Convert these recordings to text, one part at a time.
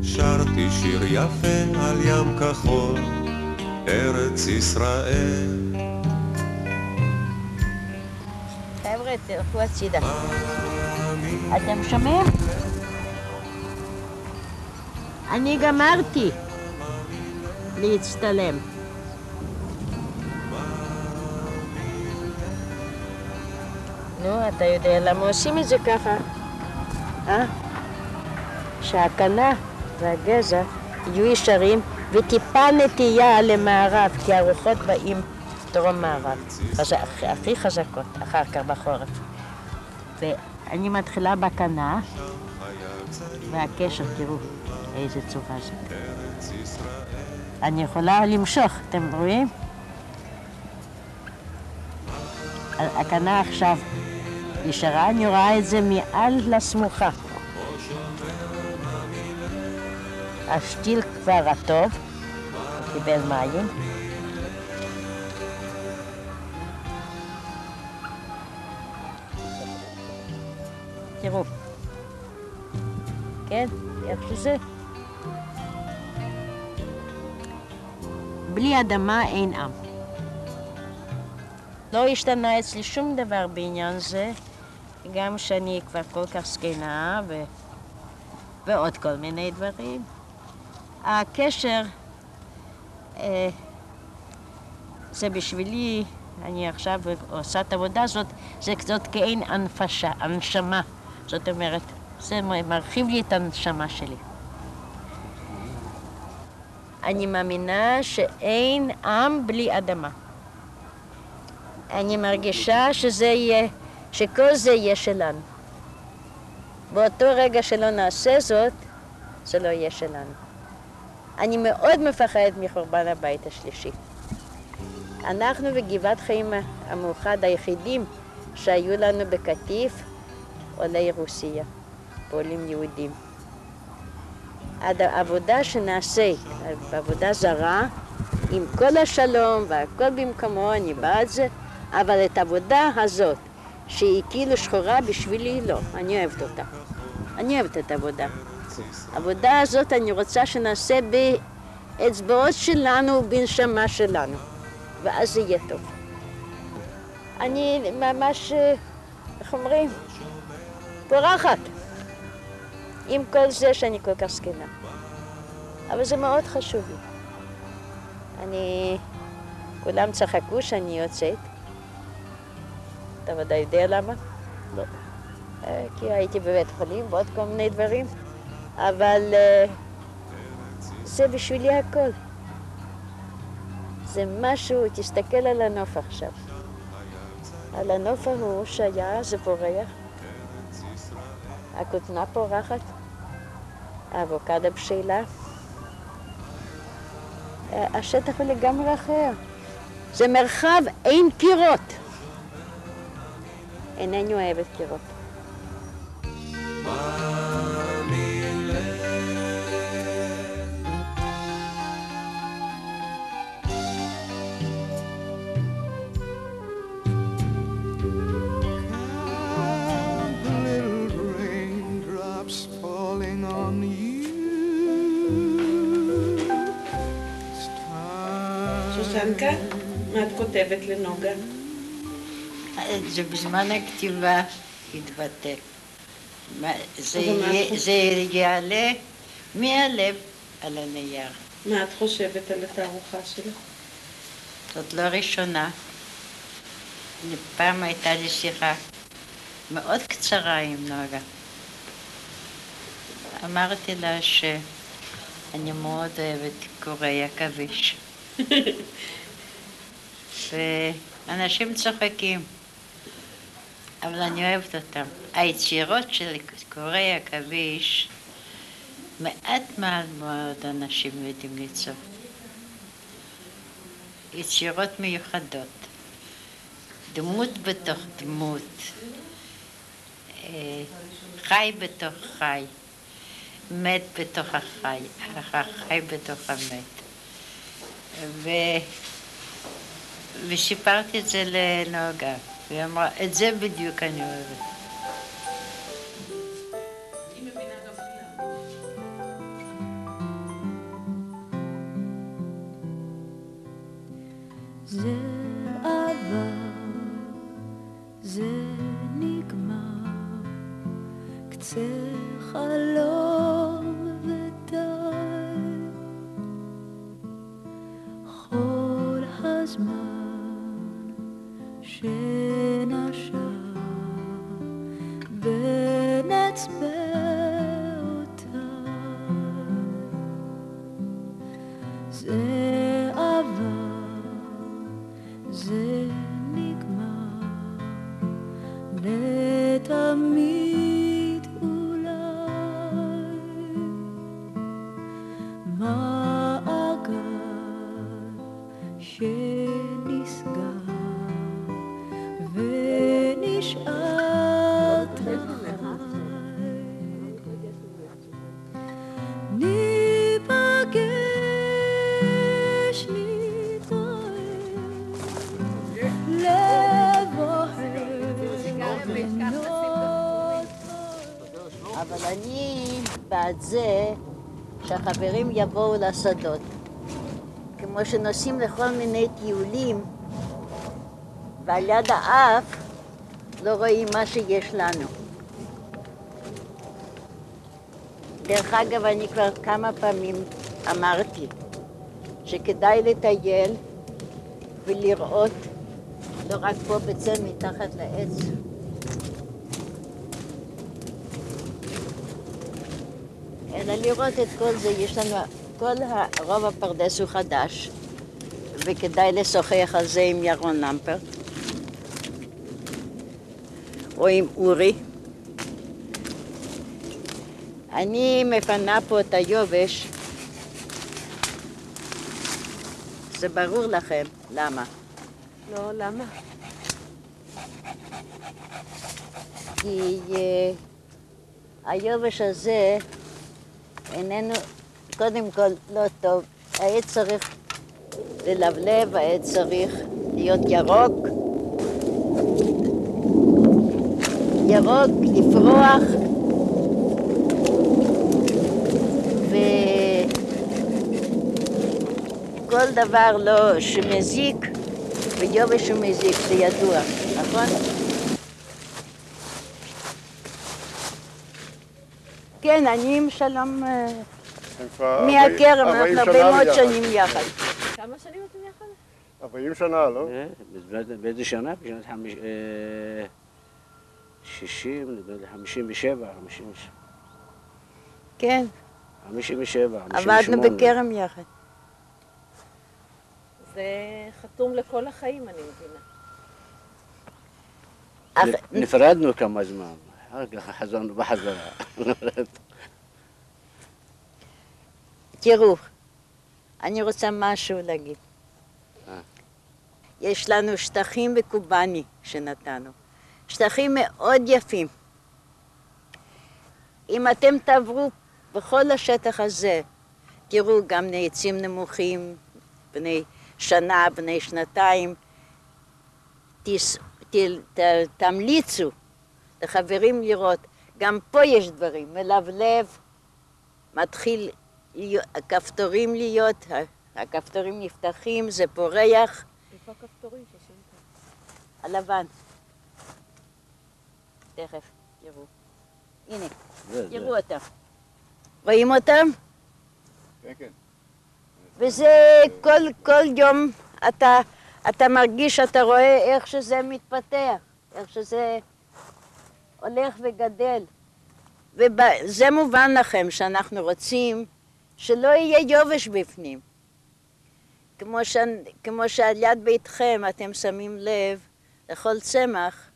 שרתי שיר יפה על ים כחול, ארץ ישראל. חבר'ה, תלכו הצידה. אתם שומעים? אני גמרתי להצטלם. נו, אתה יודע למה עושים את זה ככה? שהקנה והגזע יהיו ישרים וטיפה נטייה למערב, כי הרוחות באים דרום מערב. זה הכי חזקות, אחר כך בחורף. ואני מתחילה בקנה, והקשר, תראו איזה צורה זאת. אני יכולה למשוך, אתם רואים? הקנה עכשיו ישרה, אני רואה את זה מעל לסמוכה. השתיל כבר הטוב, קיבל מים. תראו, כן, איך שזה? בלי אדמה אין עם. לא השתנה אצלי שום דבר בעניין זה, גם שאני כבר כל כך זקנה ועוד כל מיני דברים. הקשר זה בשבילי, אני עכשיו עושה את העבודה הזאת, זה קצת כאין הנשמה. זאת אומרת, זה מרחיב לי את הנשמה שלי. אני מאמינה שאין עם בלי אדמה. אני מרגישה שכל זה יהיה שלנו. באותו רגע שלא נעשה זאת, זה לא יהיה שלנו. אני מאוד מפחדת מחורבן הבית השלישי. אנחנו וגבעת חיים המאוחד היחידים שהיו לנו בקטיף עולי רוסיה, עולים יהודים. העבודה שנעשה, בעבודה זרה, עם כל השלום והכל במקומו, אני בעד זה, אבל את העבודה הזאת, שהיא כאילו שחורה בשבילי, לא, אני אוהבת אותה. אני אוהבת את העבודה. העבודה הזאת אני רוצה שנעשה באצבעות שלנו ובנשמה שלנו, ואז זה יהיה טוב. אני ממש, איך אומרים, פורחת עם כל זה שאני כל כך זקנה. אבל זה מאוד חשוב לי. כולם צחקו שאני יוצאת. אתה ודאי יודע למה? לא. כי הייתי בבית חולים ועוד כל מיני דברים. אבל זה בשבילי הכל. זה משהו, תסתכל על הנוף עכשיו. על הנוף ההוא שהיה, זה פורח. הכותנה פורחת. האבוקדו בשלה. השטח הוא לגמרי אחר. זה מרחב, אין קירות. אינני אוהבת קירות. סוזנקה, מה את כותבת לנוגה? זה בזמן הכתיבה התבטא. זה יעלה מהלב על הנייר. מה את חושבת על התערוכה שלך? זאת לא ראשונה. פעם הייתה לי שיחה מאוד קצרה עם נוגה. אמרתי לה שאני מאוד אוהבת קורי עכביש. ואנשים צוחקים, אבל אני אוהבת אותם. היצירות של קורי עכביש, מעט מאוד אנשים יודעים ליצור. יצירות מיוחדות, דמות בתוך דמות, חי בתוך חי, מת בתוך החי, החי בתוך המת. וסיפרתי את זה לנוגה, והיא אמרה, את זה בדיוק אני אוהבת. קצה חלום ודי כל הזמן שנשב ונצפה זה עבר, זה נגמר, לתמיד אולי. מעגל שנסגר ונשארת חי. אבל אני בעד זה שהחברים יבואו לשדות. כמו שנוסעים לכל מיני טיולים, ועל יד האף לא רואים מה שיש לנו. דרך אגב, אני כבר כמה פעמים אמרתי שכדאי לטייל ולראות, לא רק פה בצל מתחת לעץ. אלא לראות את כל זה, יש לנו, רוב הפרדס הוא חדש, וכדאי לשוחח על זה עם ירון למפרט, או עם אורי. אני מפנה פה את היובש, זה ברור לכם, למה? לא, למה? כי היובש הזה איננו, קודם כל, לא טוב. העץ צריך ללבלב, העץ צריך להיות ירוק, לפרוח, וכל דבר לא שמזיק, ויובש הוא מזיק, זה ידוע, נכון? כן, אני עם שלום מהכרם, אנחנו הרבה מאוד שנים יחד. כמה שנים אתם יחד? 40 שנה, לא? באיזה שנה? בשנת 60, נדמה לי 57, 57. כן. 57, 58. עבדנו בכרם יחד. זה חתום לכל החיים, אני מבינה. נפרדנו כמה זמן, אחר כך חזרנו בחזרה. תראו, אני רוצה משהו להגיד. יש לנו שטחים בקובאני שנתנו. שטחים מאוד יפים. אם אתם תעברו בכל השטח הזה, תראו גם עצים נמוכים, בני שנה, בני שנתיים, תמליצו לחברים לראות. גם פה יש דברים, מלבלב, מתחיל הכפתורים להיות, הכפתורים נפתחים, זה פורח. איפה הכפתורים ששמת? הלבן. תכף, תראו. הנה, תראו אותם. רואים אותם? כן, כן. וזה כל יום אתה מרגיש, אתה רואה איך שזה מתפתח, איך שזה הולך וגדל. וזה מובן לכם שאנחנו רוצים שלא יהיה יובש בפנים. כמו שעל יד ביתכם אתם שמים לב לכל צמח,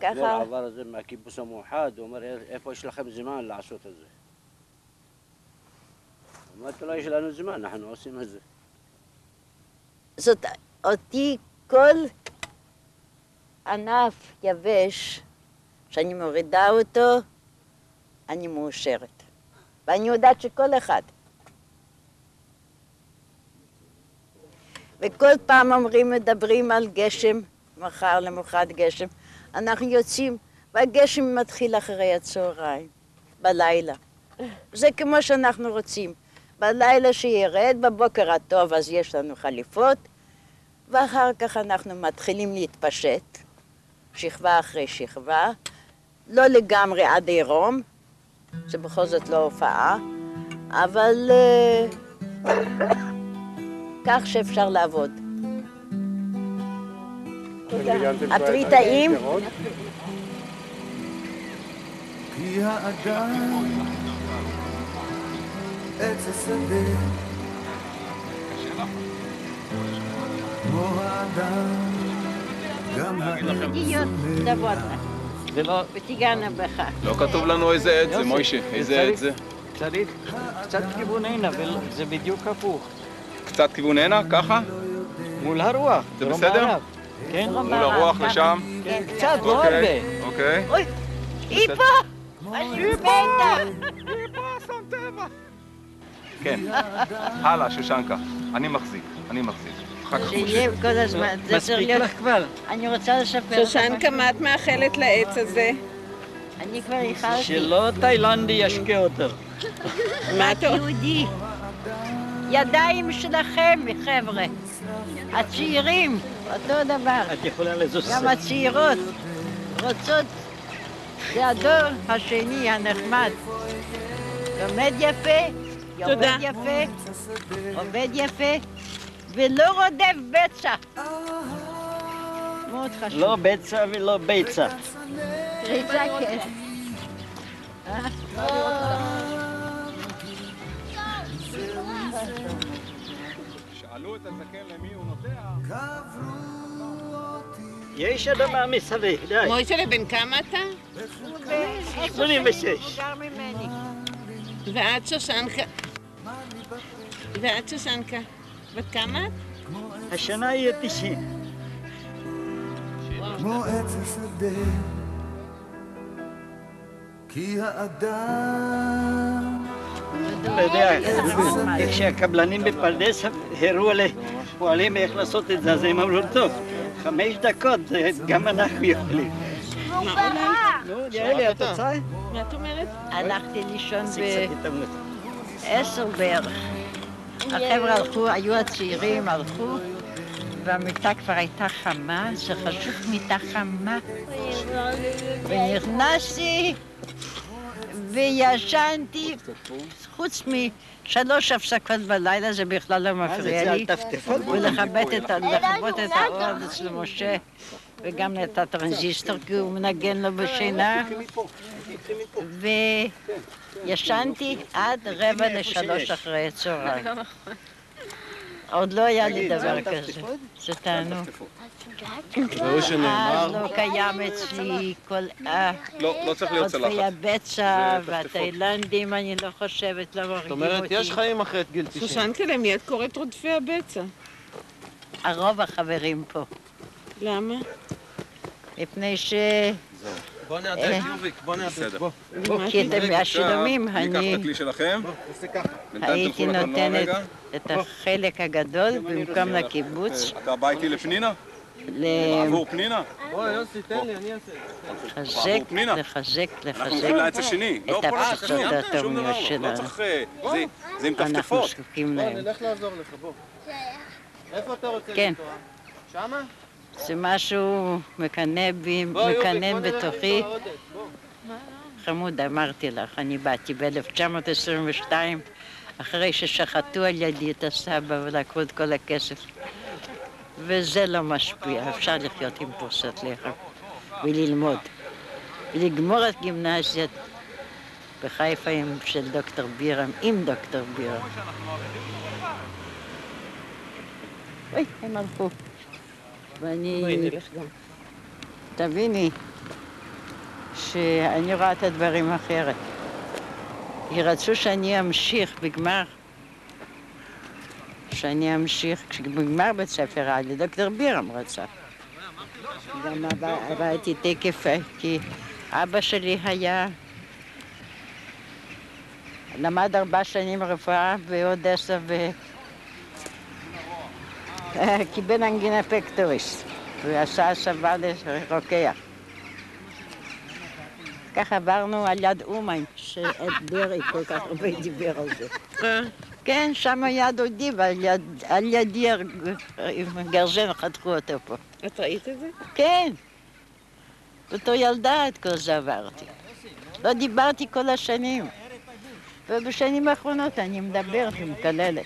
ככה... העבר הזה מהקיבוץ המאוחד, הוא אומר, איפה יש לכם זמן לעשות את זה? אמרתי לו, יש לנו זמן, אנחנו עושים את זה. זאת אותי כל ענף יבש, שאני מורידה אותו, אני מאושרת. ואני יודעת שכל אחד. וכל פעם מדברים על גשם, מחר למוחרת גשם. אנחנו יוצאים, והגשם מתחיל אחרי הצהריים, בלילה. זה כמו שאנחנו רוצים. בלילה שירד, בבוקר הטוב אז יש לנו חליפות, ואחר כך אנחנו מתחילים להתפשט, שכבה אחרי שכבה, לא לגמרי עד עירום, זה בכל זאת לא הופעה, אבל כך שאפשר לעבוד. הטרי טעים? כי האדם עץ השדה כמו האדם גם להיות דבודנה. זה לא... ותיגענה בך. לא כתוב לנו איזה עץ זה, מוישה. איזה עץ זה? צריך קצת כיוון הנה, וזה בדיוק הפוך. קצת כיוון הנה, ככה? מול הרוח. זה בסדר? כן. מול הרוח לשם? כן, קצת, לא הרבה. אוקיי. אוי, היא פה! היא מתה! כן. הלאה, שושנקה. אני מחזיק. אחר כך שיהיה כל הזמן. זה צריך מספיק להיות... לך כבר. אני רוצה לספר לך שושנקה, מה את מאחלת לעץ הזה? אני כבר איחלתי. שלא תאילנדי ישקה אותו. מה אתה... יהודי. ידיים שלכם, חבר'ה. הצעירים, אותו דבר. את יכולה לזוז. גם הצעירות רוצות. זה הדור השני הנחמד. לומד יפה, יורד יפה, עובד יפה, ולא רודף בצע. מאוד חשוב. לא בצע ולא ביצה. ריצה כן. שאלו את הזקן למי הוא נוטע. יש אדמה מסביב, די. מוישלה, בן כמה אתה? 86. מבוגר ממני. ואת שושנקה. בת כמה את? השנה יהיה 90. כמו עץ השדה כי האדם אתה יודע, כשהקבלנים בפרדס הראו לפועלים איך לעשות את זה, אז הם אמרו, טוב, 5 דקות, גם אנחנו יכולים. נו, יאללה, התוצאה? מה את אומרת? הלכתי לישון קצת התאמנות. ב10 בערך. החבר'ה הלכו, היו הצעירים, הלכו, והמיטה כבר הייתה חמה, זה חשוב מיטה חמה. ונכנסתי וישנתי, חוץ מ3 הפסקות בלילה, זה בכלל לא מפריע לי. ולכבות את האור אצל משה, וגם את הטרנזיסטור, כי הוא מנגן לו בשינה. וישנתי עד 2:45 אחרי הצהריים. עוד לא היה לי דבר כזה, זה תענוג. אז לא קיים אצלי כל לא צריך להיות צלחת. עודפי הבצע והתאילנדים, אני לא חושבת, לא מרגיעים אותי. זאת אומרת, יש חיים אחרי גיל 90. שושנקה, למי את קוראת רודפי הבצע? הרוב החברים פה. למה? מפני ש... בוא נעדן, יוביק, בוא נעדן. כי אתם השילומים, אני אקח אני את הכלי שלכם. הייתי נותנת את החלק הגדול במקום לקיבוץ. אתה בא איתי לפנינה? עבור פנינה? בוא, יוסי, תן לי, אני אעשה. לחזק אנחנו הולכים לעץ השני. את הפצצות האטומיות שלנו. לא צריך... זה עם אנחנו טפטפות. זקוקים בוא, להם. נלך לעזור לך, בוא. איפה אתה רוצה כן. לנסוע? שמה? זה משהו מקנן בתוכי. חמוד, אמרתי לך, אני באתי ב-1922, אחרי ששחטו על ידי את הסבא ולקחו את כל הכסף. וזה לא משפיע, אפשר לחיות עם פרוסת לחם וללמוד. ולגמור את גימנזיית בחיפה של דוקטור בירם, עם דוקטור בירם. אוי, הם הלכו. ואני... תביני שאני רואה את הדברים אחרת. רצו שאני אמשיך בגמר, בגמר בית ספר עלי, דוקטור בירם רצה. גם עברתי תקף, כי אבא שלי למד 4 שנים רפואה ועוד 10 קיבל אנגינה פקטוריס, והוא עשה הסבה לרוקח. כך עברנו על יד אומן, שאת דרעי כל כך הרבה דיבר על זה. כן, שם היה דודי, ועל ידי עם גרזן חתכו אותו פה. את ראית את זה? כן. בתור ילדה את כל זה עברתי. לא דיברתי כל השנים. ובשנים האחרונות אני מדברת ומקללת.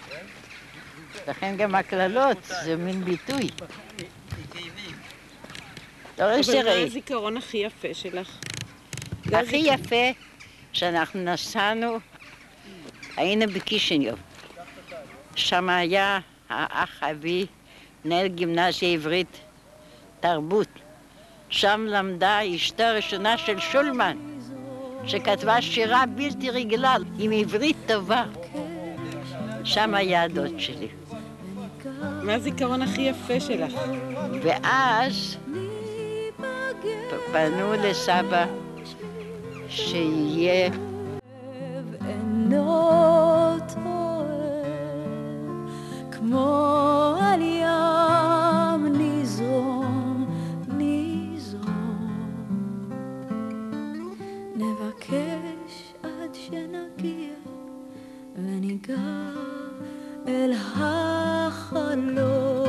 לכן גם הקללות זה מין ביטוי. אבל מה הזיכרון הכי יפה שלך? הכי יפה שאנחנו נסענו, היינו בקישינב. שם היה האח אבי, מנהל גימנסיה עברית, תרבות. שם למדה אשתו הראשונה של שולמן, שכתבה שירה בלתי רגילה, עם עברית טובה. שם היה הדוד שלי. מה הזיכרון הכי יפה שלך? ואז פנו לסבא שיהיה אינו טועה כמו על ים ניזום, נבקש עד שנגיע וניגע אל החלום.